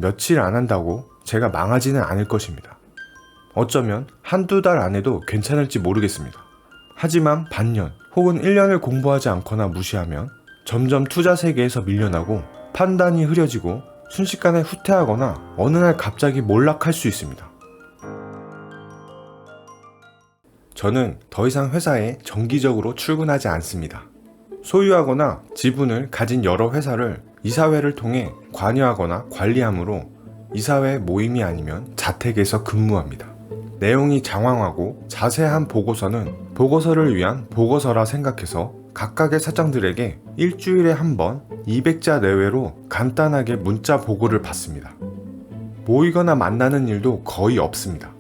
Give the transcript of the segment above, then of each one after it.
며칠 안 한다고 제가 망하지는 않을 것입니다. 어쩌면 한두 달 안에도 괜찮을지 모르겠습니다. 하지만 반년 혹은 1년을 공부하지 않거나 무시하면 점점 투자 세계에서 밀려나고 판단이 흐려지고 순식간에 후퇴하거나 어느 날 갑자기 몰락할 수 있습니다. 저는 더 이상 회사에 정기적으로 출근하지 않습니다. 소유하거나 지분을 가진 여러 회사를 이사회를 통해 관여하거나 관리하므로 이사회 모임이 아니면 자택에서 근무합니다. 내용이 장황하고 자세한 보고서는 보고서를 위한 보고서라 생각해서 각각의 사장들에게 일주일에 한 번 200자 내외로 간단하게 문자 보고를 받습니다. 모이거나 만나는 일도 거의 없습니다.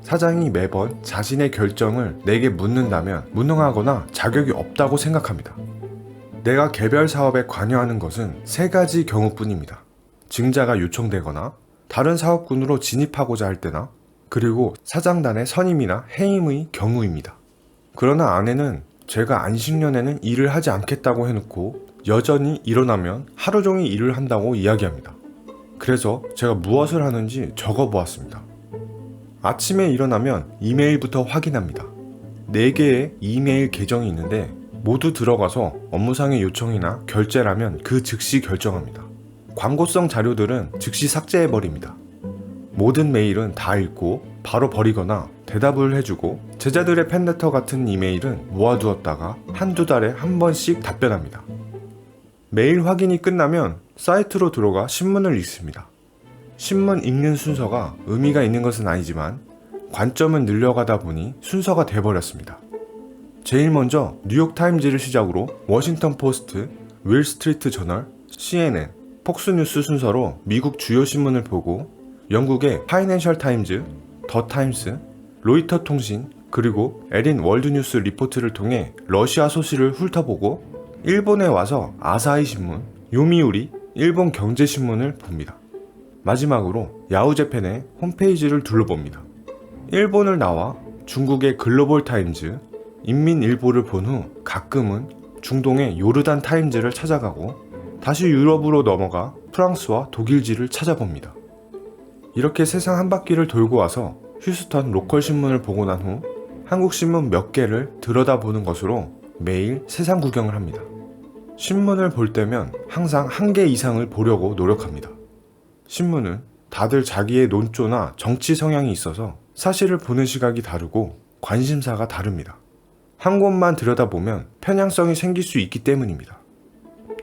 사장이 매번 자신의 결정을 내게 묻는다면 무능하거나 자격이 없다고 생각합니다. 내가 개별 사업에 관여하는 것은 3가지 경우뿐입니다. 증자가 요청되거나 다른 사업군으로 진입하고자 할 때나 그리고 사장단의 선임이나 해임의 경우입니다. 그러나 아내는 제가 안식년에는 일을 하지 않겠다고 해놓고 여전히 일어나면 하루 종일 일을 한다고 이야기합니다. 그래서 제가 무엇을 하는지 적어보았습니다. 아침에 일어나면 이메일부터 확인합니다. 4개의 이메일 계정이 있는데 모두 들어가서 업무상의 요청이나 결제라면 그 즉시 결정합니다. 광고성 자료들은 즉시 삭제해버립니다. 모든 메일은 다 읽고 바로 버리거나 대답을 해주고 제자들의 팬레터 같은 이메일은 모아두었다가 한두 달에 한 번씩 답변합니다. 메일 확인이 끝나면 사이트로 들어가 신문을 읽습니다. 신문 읽는 순서가 의미가 있는 것은 아니지만 관점은 늘려가다 보니 순서가 돼버렸습니다. 제일 먼저 뉴욕타임즈를 시작으로 워싱턴 포스트, 윌스트리트 저널, CNN, 폭스뉴스 순서로 미국 주요 신문을 보고 영국의 파이낸셜 타임즈, 더 타임스, 로이터 통신, 그리고 에린 월드뉴스 리포트를 통해 러시아 소식을 훑어보고 일본에 와서 아사히 신문, 요미우리, 일본 경제신문을 봅니다. 마지막으로 야후재팬의 홈페이지를 둘러봅니다. 일본을 나와 중국의 글로벌 타임즈, 인민일보를 본 후 가끔은 중동의 요르단 타임즈를 찾아가고 다시 유럽으로 넘어가 프랑스와 독일지를 찾아봅니다. 이렇게 세상 한 바퀴를 돌고 와서 휴스턴 로컬 신문을 보고 난 후 한국 신문 몇 개를 들여다보는 것으로 매일 세상 구경을 합니다. 신문을 볼 때면 항상 1개 이상을 보려고 노력합니다. 신문은 다들 자기의 논조나 정치 성향이 있어서 사실을 보는 시각이 다르고 관심사가 다릅니다. 한 곳만 들여다보면 편향성이 생길 수 있기 때문입니다.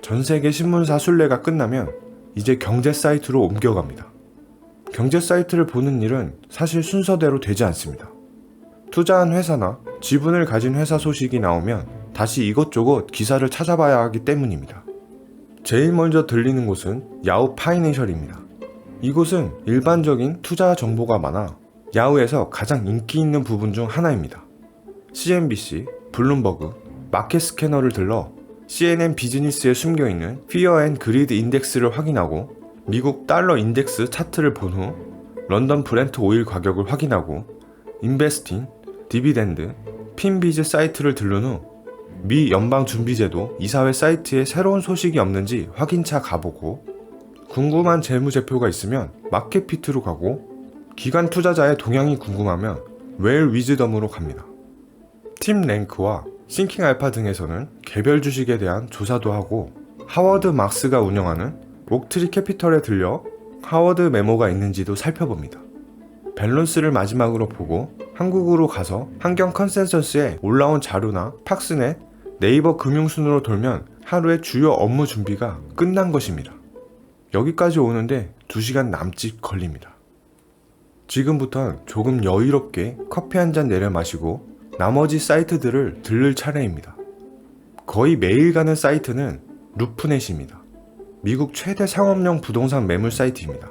전 세계 신문사 순례가 끝나면 이제 경제 사이트로 옮겨갑니다. 경제 사이트를 보는 일은 사실 순서대로 되지 않습니다. 투자한 회사나 지분을 가진 회사 소식이 나오면 다시 이것저것 기사를 찾아봐야 하기 때문입니다. 제일 먼저 들리는 곳은 야후 파이낸셜입니다. 이곳은 일반적인 투자 정보가 많아 야후에서 가장 인기 있는 부분 중 하나입니다. CNBC, 블룸버그, 마켓 스캐너를 들러 CNN 비즈니스에 숨겨있는 피어 앤 그리드 인덱스를 확인하고 미국 달러 인덱스 차트를 본 후 런던 브렌트 오일 가격을 확인하고 인베스팅, 디비덴드, 핀비즈 사이트를 들른 후 미 연방준비제도 이사회 사이트에 새로운 소식이 없는지 확인차 가보고 궁금한 재무제표가 있으면 마켓피트로 가고 기관 투자자의 동향이 궁금하면 웰 위즈덤으로 갑니다. 팀 랭크와 싱킹 알파 등에서는 개별 주식에 대한 조사도 하고 하워드 막스가 운영하는 옥트리 캐피털에 들려 하워드 메모가 있는지도 살펴봅니다. 밸런스를 마지막으로 보고 한국으로 가서 한경 컨센서스에 올라온 자료나 팍스넷, 네이버 금융순으로 돌면 하루의 주요 업무 준비가 끝난 것입니다. 여기까지 오는데 2시간 남짓 걸립니다. 지금부턴 조금 여유롭게 커피 한 잔 내려 마시고 나머지 사이트들을 들를 차례입니다. 거의 매일 가는 사이트는 루프넷입니다. 미국 최대 상업용 부동산 매물 사이트입니다.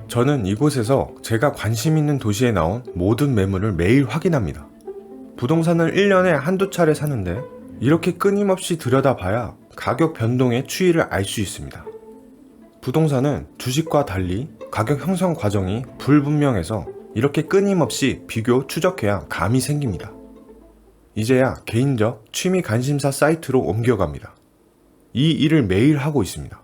저는 이곳에서 제가 관심 있는 도시에 나온 모든 매물을 매일 확인합니다. 부동산을 1년에 한두 차례 사는데 이렇게 끊임없이 들여다봐야 가격 변동의 추이를 알 수 있습니다. 부동산은 주식과 달리 가격 형성 과정이 불분명해서 이렇게 끊임없이 비교 추적해야 감이 생깁니다. 이제야 개인적 취미 관심사 사이트로 옮겨갑니다. 이 일을 매일 하고 있습니다.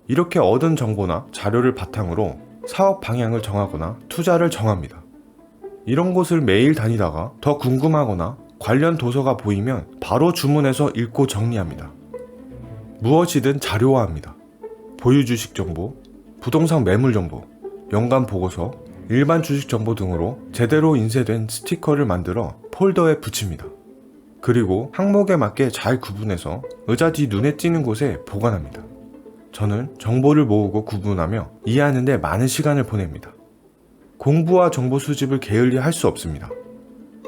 이렇게 얻은 정보나 자료를 바탕으로 사업 방향을 정하거나 투자를 정합니다. 이런 곳을 매일 다니다가 더 궁금하거나 관련 도서가 보이면 바로 주문해서 읽고 정리합니다. 무엇이든 자료화합니다. 보유 주식 정보, 부동산 매물 정보, 연간 보고서, 일반 주식 정보 등으로 제대로 인쇄된 스티커를 만들어 폴더에 붙입니다. 그리고 항목에 맞게 잘 구분해서 의자 뒤 눈에 띄는 곳에 보관합니다. 저는 정보를 모으고 구분하며 이해하는 데 많은 시간을 보냅니다. 공부와 정보 수집을 게을리 할 수 없습니다.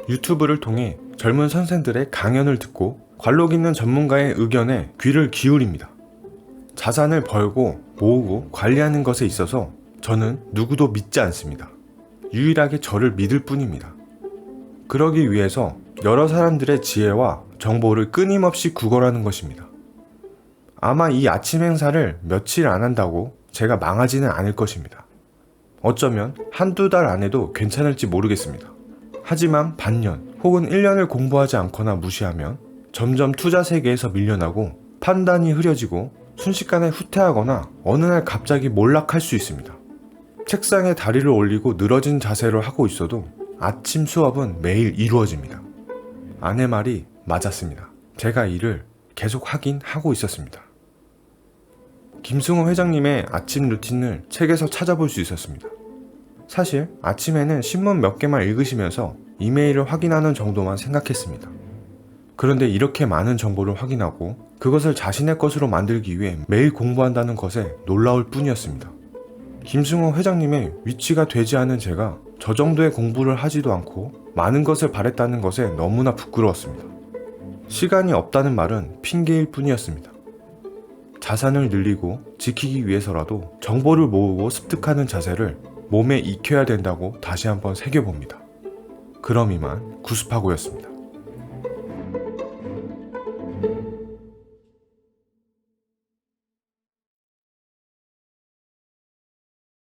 유튜브를 통해 젊은 선생들의 강연을 듣고 관록 있는 전문가의 의견에 귀를 기울입니다. 자산을 벌고 모으고 관리하는 것에 있어서 저는 누구도 믿지 않습니다. 유일하게 저를 믿을 뿐입니다. 그러기 위해서 여러 사람들의 지혜와 정보를 끊임없이 구걸하는 것입니다. 아마 이 아침 행사를 며칠 안 한다고 제가 망하지는 않을 것입니다. 어쩌면 한두 달 안에도 괜찮을지 모르겠습니다. 하지만 반년 혹은 1년을 공부하지 않거나 무시하면 점점 투자 세계에서 밀려나고 판단이 흐려지고 순식간에 후퇴하거나 어느 날 갑자기 몰락할 수 있습니다. 책상에 다리를 올리고 늘어진 자세로 하고 있어도 아침 수업은 매일 이루어집니다. 아내 말이 맞았습니다. 제가 일을 계속 하긴 하고 있었습니다. 김승호 회장님의 아침 루틴을 책에서 찾아볼 수 있었습니다. 사실 아침에는 신문 몇 개만 읽으시면서 이메일을 확인하는 정도만 생각했습니다. 그런데 이렇게 많은 정보를 확인하고 그것을 자신의 것으로 만들기 위해 매일 공부한다는 것에 놀라울 뿐이었습니다. 김승호 회장님의 위치가 되지 않은 제가 저 정도의 공부를 하지도 않고 많은 것을 바랬다는 것에 너무나 부끄러웠습니다. 시간이 없다는 말은 핑계일 뿐이었습니다. 자산을 늘리고 지키기 위해서라도 정보를 모으고 습득하는 자세를 몸에 익혀야 된다고 다시 한번 새겨봅니다. 그럼 이만 구습하고였습니다.